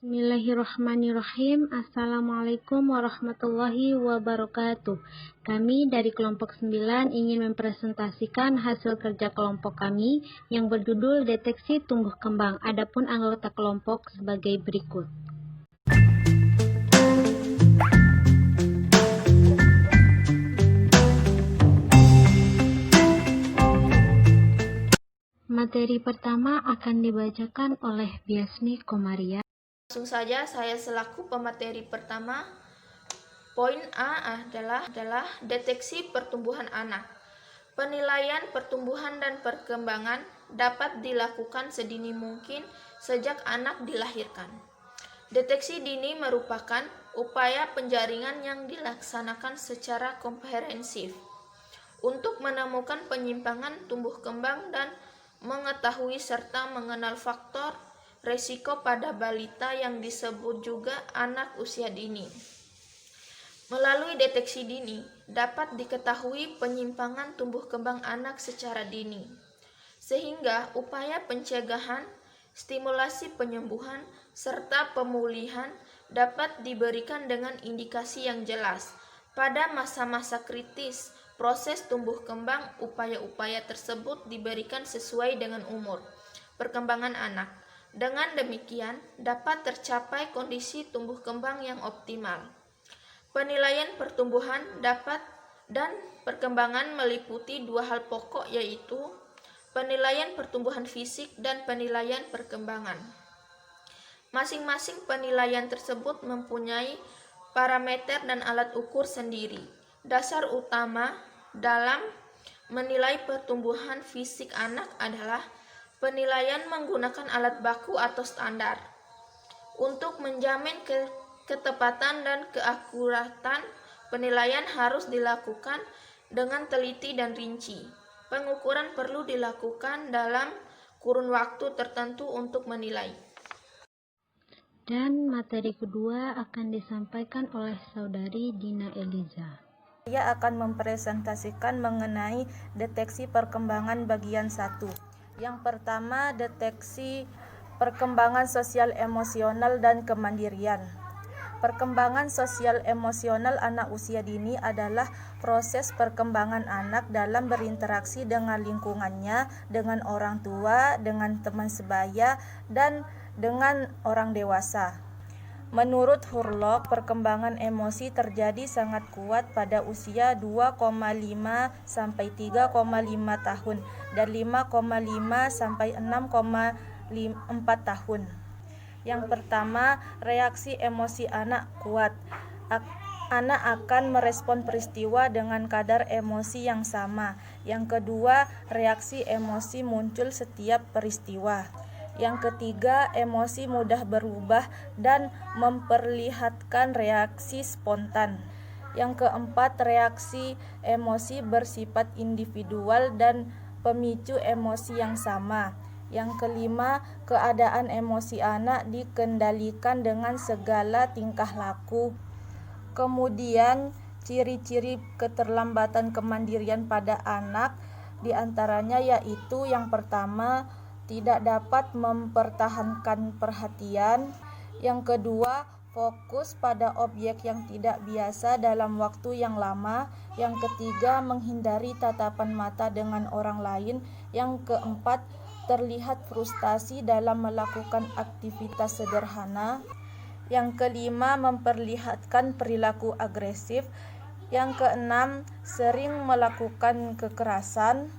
Bismillahirrahmanirrahim. Assalamualaikum warahmatullahi wabarakatuh. Kami dari kelompok 9 ingin mempresentasikan hasil kerja kelompok kami yang berjudul Deteksi Tumbuh Kembang. Adapun anggota kelompok sebagai berikut. Materi pertama akan dibacakan oleh Biasmi Komaria. Langsung saja saya selaku pemateri pertama. Poin A adalah deteksi pertumbuhan anak. Penilaian pertumbuhan dan perkembangan dapat dilakukan sedini mungkin sejak anak dilahirkan. Deteksi dini merupakan upaya penjaringan yang dilaksanakan secara komprehensif untuk menemukan penyimpangan tumbuh kembang dan mengetahui serta mengenal faktor resiko pada balita yang disebut juga anak usia dini. Melalui deteksi dini, dapat diketahui penyimpangan tumbuh kembang anak secara dini, sehingga upaya pencegahan, stimulasi penyembuhan, serta pemulihan dapat diberikan dengan indikasi yang jelas. Pada masa-masa kritis, proses tumbuh kembang, upaya-upaya tersebut diberikan sesuai dengan umur perkembangan anak. Dengan demikian, dapat tercapai kondisi tumbuh kembang yang optimal. Penilaian pertumbuhan dapat dan perkembangan meliputi dua hal pokok, yaitu penilaian pertumbuhan fisik dan penilaian perkembangan. Masing-masing penilaian tersebut mempunyai parameter dan alat ukur sendiri. Dasar utama dalam menilai pertumbuhan fisik anak adalah penilaian menggunakan alat baku atau standar. Untuk menjamin ketepatan dan keakuratan, penilaian harus dilakukan dengan teliti dan rinci. Pengukuran perlu dilakukan dalam kurun waktu tertentu untuk menilai. Dan materi kedua akan disampaikan oleh Saudari Dina Eliza. Saya akan mempresentasikan mengenai deteksi perkembangan bagian 1. Yang pertama, deteksi perkembangan sosial emosional dan kemandirian. Perkembangan sosial emosional anak usia dini adalah proses perkembangan anak dalam berinteraksi dengan lingkungannya, dengan orang tua, dengan teman sebaya, dan dengan orang dewasa. Menurut Hurlock, perkembangan emosi terjadi sangat kuat pada usia 2,5 sampai 3,5 tahun dan 5,5 sampai 6,4 tahun. Yang pertama, reaksi emosi anak kuat. Anak akan merespon peristiwa dengan kadar emosi yang sama. Yang kedua, reaksi emosi muncul setiap peristiwa. Yang ketiga, emosi mudah berubah dan memperlihatkan reaksi spontan. Yang keempat, reaksi emosi bersifat individual dan pemicu emosi yang sama. Yang kelima, keadaan emosi anak dikendalikan dengan segala tingkah laku. Kemudian, ciri-ciri keterlambatan kemandirian pada anak diantaranya yaitu yang pertama, tidak dapat mempertahankan perhatian. Yang kedua, fokus pada objek yang tidak biasa dalam waktu yang lama. Yang ketiga, menghindari tatapan mata dengan orang lain. Yang keempat, terlihat frustasi dalam melakukan aktivitas sederhana. Yang kelima, memperlihatkan perilaku agresif. Yang keenam, sering melakukan kekerasan.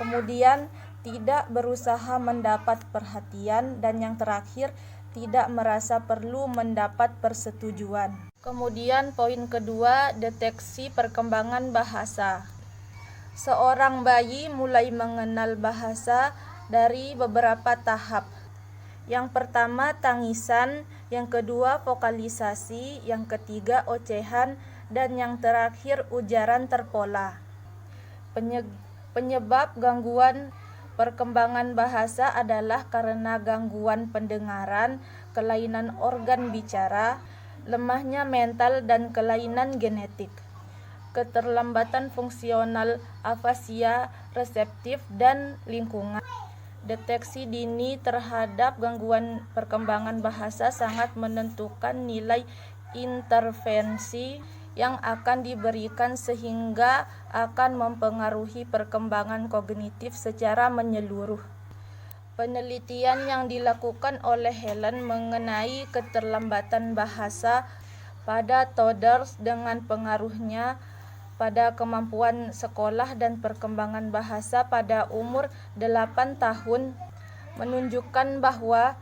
Kemudian, tidak berusaha mendapat perhatian, dan yang terakhir, tidak merasa perlu mendapat persetujuan. Kemudian poin kedua, deteksi perkembangan bahasa. Seorang bayi mulai mengenal bahasa dari beberapa tahap. Yang pertama, tangisan, yang kedua, vokalisasi, yang ketiga, ocehan, dan yang terakhir, ujaran terpola. Penyebab gangguan perkembangan bahasa adalah karena gangguan pendengaran, kelainan organ bicara, lemahnya mental, dan kelainan genetik. Keterlambatan fungsional, afasia reseptif, dan lingkungan. Deteksi dini terhadap gangguan perkembangan bahasa sangat menentukan nilai intervensi yang akan diberikan sehingga akan mempengaruhi perkembangan kognitif secara menyeluruh. Penelitian yang dilakukan oleh Helen mengenai keterlambatan bahasa pada toddlers dengan pengaruhnya pada kemampuan sekolah dan perkembangan bahasa pada umur 8 tahun menunjukkan bahwa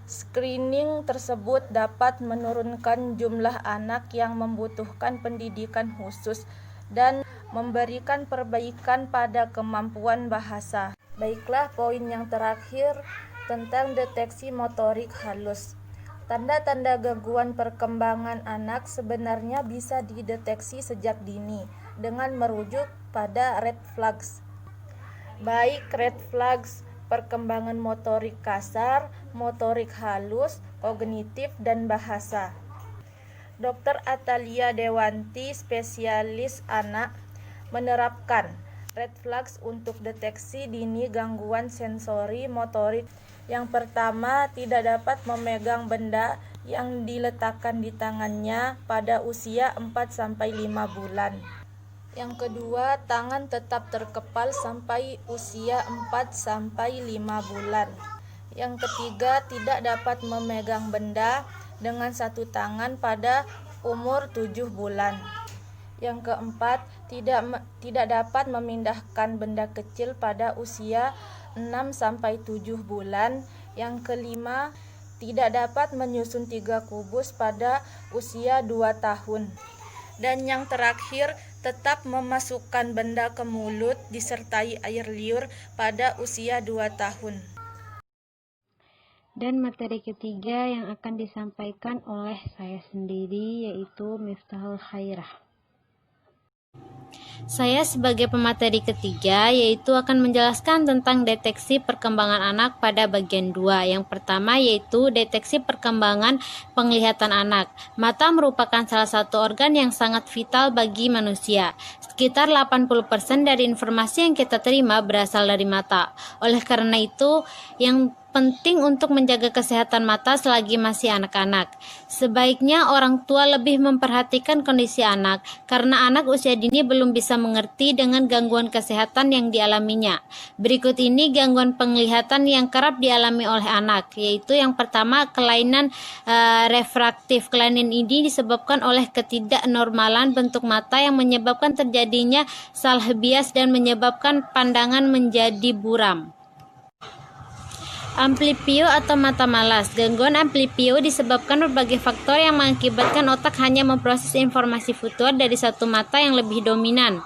screening tersebut dapat menurunkan jumlah anak yang membutuhkan pendidikan khusus dan memberikan perbaikan pada kemampuan bahasa. Baiklah, poin yang terakhir tentang deteksi motorik halus. Tanda-tanda gangguan perkembangan anak sebenarnya bisa dideteksi sejak dini dengan merujuk pada red flags. Baik red flags perkembangan motorik kasar, motorik halus, kognitif, dan bahasa. Dr. Atalia Dewanti, spesialis anak, menerapkan red flags untuk deteksi dini gangguan sensori motorik. Yang pertama, tidak dapat memegang benda yang diletakkan di tangannya pada usia 4-5 bulan. Yang kedua, tangan tetap terkepal sampai usia 4-5 bulan. Yang ketiga, tidak dapat memegang benda dengan satu tangan pada umur 7 bulan. Yang keempat, tidak dapat memindahkan benda kecil pada usia 6-7 bulan. Yang kelima, tidak dapat menyusun 3 kubus pada usia 2 tahun. Dan yang terakhir, tetap memasukkan benda ke mulut disertai air liur pada usia 2 tahun. Dan materi ketiga yang akan disampaikan oleh saya sendiri yaitu Miftahul Khairah. Saya sebagai pemateri ketiga yaitu akan menjelaskan tentang deteksi perkembangan anak pada bagian 2. Yang pertama yaitu deteksi perkembangan penglihatan anak. Mata merupakan salah satu organ yang sangat vital bagi manusia. Sekitar 80% dari informasi yang kita terima berasal dari mata. Oleh karena itu, yang penting untuk menjaga kesehatan mata selagi masih anak-anak. Sebaiknya orang tua lebih memperhatikan kondisi anak, karena anak usia dini belum bisa mengerti dengan gangguan kesehatan yang dialaminya. Berikut ini gangguan penglihatan yang kerap dialami oleh anak, yaitu yang pertama kelainan refraktif. Kelainan ini disebabkan oleh ketidaknormalan bentuk mata yang menyebabkan terjadinya salah bias dan menyebabkan pandangan menjadi buram. Ambliopia atau mata malas. Gangguan ambliopia disebabkan berbagai faktor yang mengakibatkan otak hanya memproses informasi visual dari satu mata yang lebih dominan.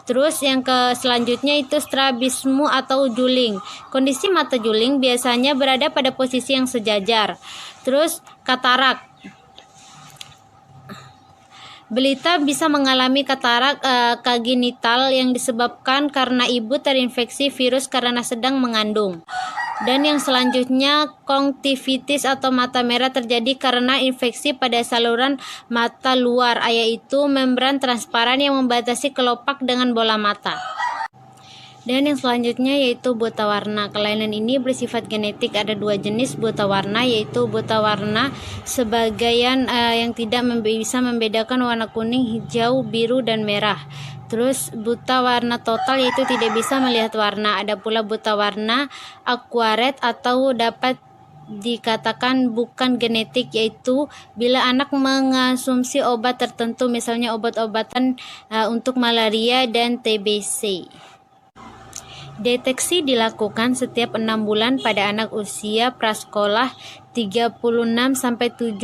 Terus yang selanjutnya itu strabisme atau juling. Kondisi mata juling biasanya berada pada posisi yang sejajar. Terus katarak. Balita bisa mengalami katarak kongenital yang disebabkan karena ibu terinfeksi virus karena sedang mengandung. Dan yang selanjutnya konjungtivitis atau mata merah terjadi karena infeksi pada saluran mata luar, yaitu membran transparan yang membatasi kelopak dengan bola mata. Dan yang selanjutnya yaitu buta warna. Kelainan ini bersifat genetik. Ada 2 jenis buta warna, yaitu buta warna sebagian yang tidak bisa membedakan warna kuning, hijau, biru, dan merah. Terus buta warna total yaitu tidak bisa melihat warna. Ada pula buta warna aquaret atau dapat dikatakan bukan genetik, yaitu bila anak mengonsumsi obat tertentu, misalnya obat-obatan untuk malaria dan TBC. Deteksi dilakukan setiap 6 bulan pada anak usia prasekolah 36-72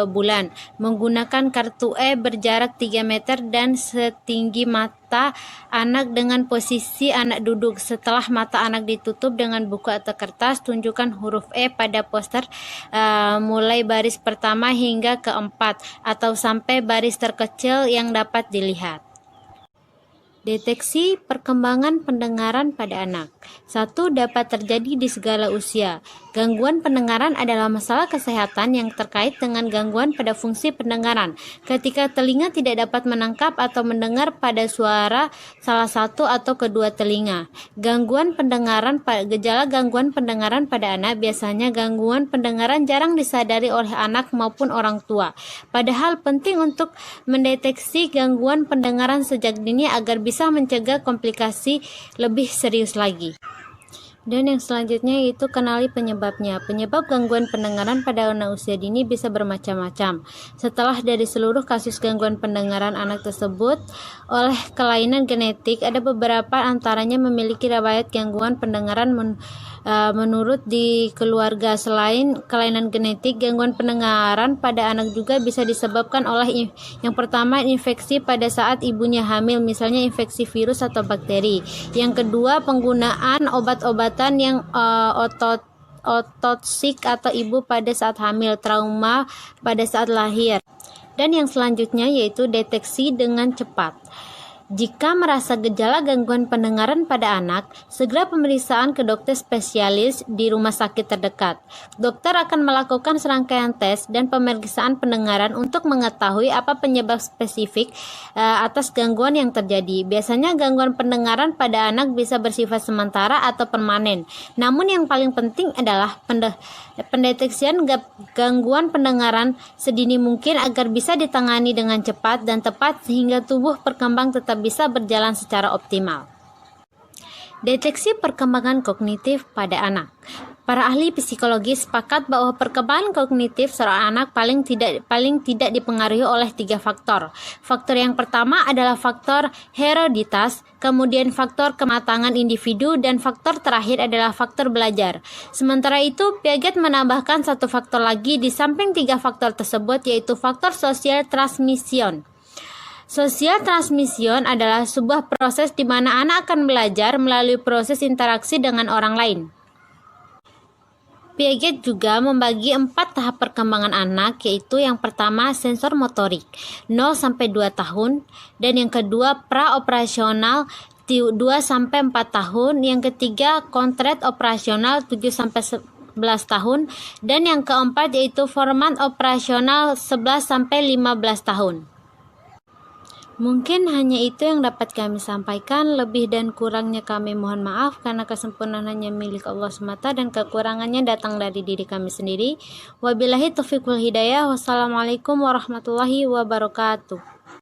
bulan menggunakan kartu E berjarak 3 meter dan setinggi mata anak dengan posisi anak duduk. Setelah mata anak ditutup dengan buku atau kertas, tunjukkan huruf E pada poster mulai baris pertama hingga keempat atau sampai baris terkecil yang dapat dilihat. Deteksi perkembangan pendengaran pada anak. 1. Dapat terjadi di segala usia. Gangguan pendengaran adalah masalah kesehatan yang terkait dengan gangguan pada fungsi pendengaran. Ketika telinga tidak dapat menangkap atau mendengar pada suara salah satu atau kedua telinga. Gejala gangguan pendengaran pada anak biasanya gangguan pendengaran jarang disadari oleh anak maupun orang tua. Padahal penting untuk mendeteksi gangguan pendengaran sejak dini agar bisa mencegah komplikasi lebih serius lagi. Dan yang selanjutnya yaitu kenali penyebabnya. Penyebab gangguan pendengaran pada anak usia dini bisa bermacam-macam. Setelah dari seluruh kasus gangguan pendengaran anak tersebut oleh kelainan genetik, ada beberapa antaranya memiliki riwayat gangguan pendengaran menurut di keluarga. Selain kelainan genetik, gangguan pendengaran pada anak juga bisa disebabkan oleh yang pertama infeksi pada saat ibunya hamil, misalnya infeksi virus atau bakteri. Yang kedua, penggunaan obat-obatan yang ototoksik atau ibu pada saat hamil, trauma pada saat lahir. Dan yang selanjutnya yaitu deteksi dengan cepat. Jika merasa gejala gangguan pendengaran pada anak, segera pemeriksaan ke dokter spesialis di rumah sakit terdekat. Dokter akan melakukan serangkaian tes dan pemeriksaan pendengaran untuk mengetahui apa penyebab spesifik atas gangguan yang terjadi. Biasanya gangguan pendengaran pada anak bisa bersifat sementara atau permanen. Namun yang paling penting adalah pendeteksian gangguan pendengaran sedini mungkin agar bisa ditangani dengan cepat dan tepat sehingga tubuh berkembang tetap bisa berjalan secara optimal. Deteksi perkembangan kognitif pada anak. Para ahli psikologi sepakat bahwa perkembangan kognitif seorang anak paling tidak dipengaruhi oleh 3 faktor. Faktor yang pertama adalah faktor hereditas, kemudian faktor kematangan individu, dan faktor terakhir adalah faktor belajar. Sementara itu, Piaget menambahkan 1 faktor lagi di samping 3 faktor tersebut, yaitu faktor social transmission. Social transmission adalah sebuah proses di mana anak akan belajar melalui proses interaksi dengan orang lain. Piaget juga membagi 4 tahap perkembangan anak, yaitu yang pertama sensor motorik 0-2 tahun, dan yang kedua praoperasional 2-4 tahun, yang ketiga kontret operasional 7-11 tahun, dan yang keempat yaitu format operasional 11-15 tahun. Mungkin hanya itu yang dapat kami sampaikan. Lebih dan kurangnya kami mohon maaf, karena kesempurnaan hanya milik Allah semata dan kekurangannya datang dari diri kami sendiri. Wabillahi taufiq wal hidayah. Wassalamualaikum warahmatullahi wabarakatuh.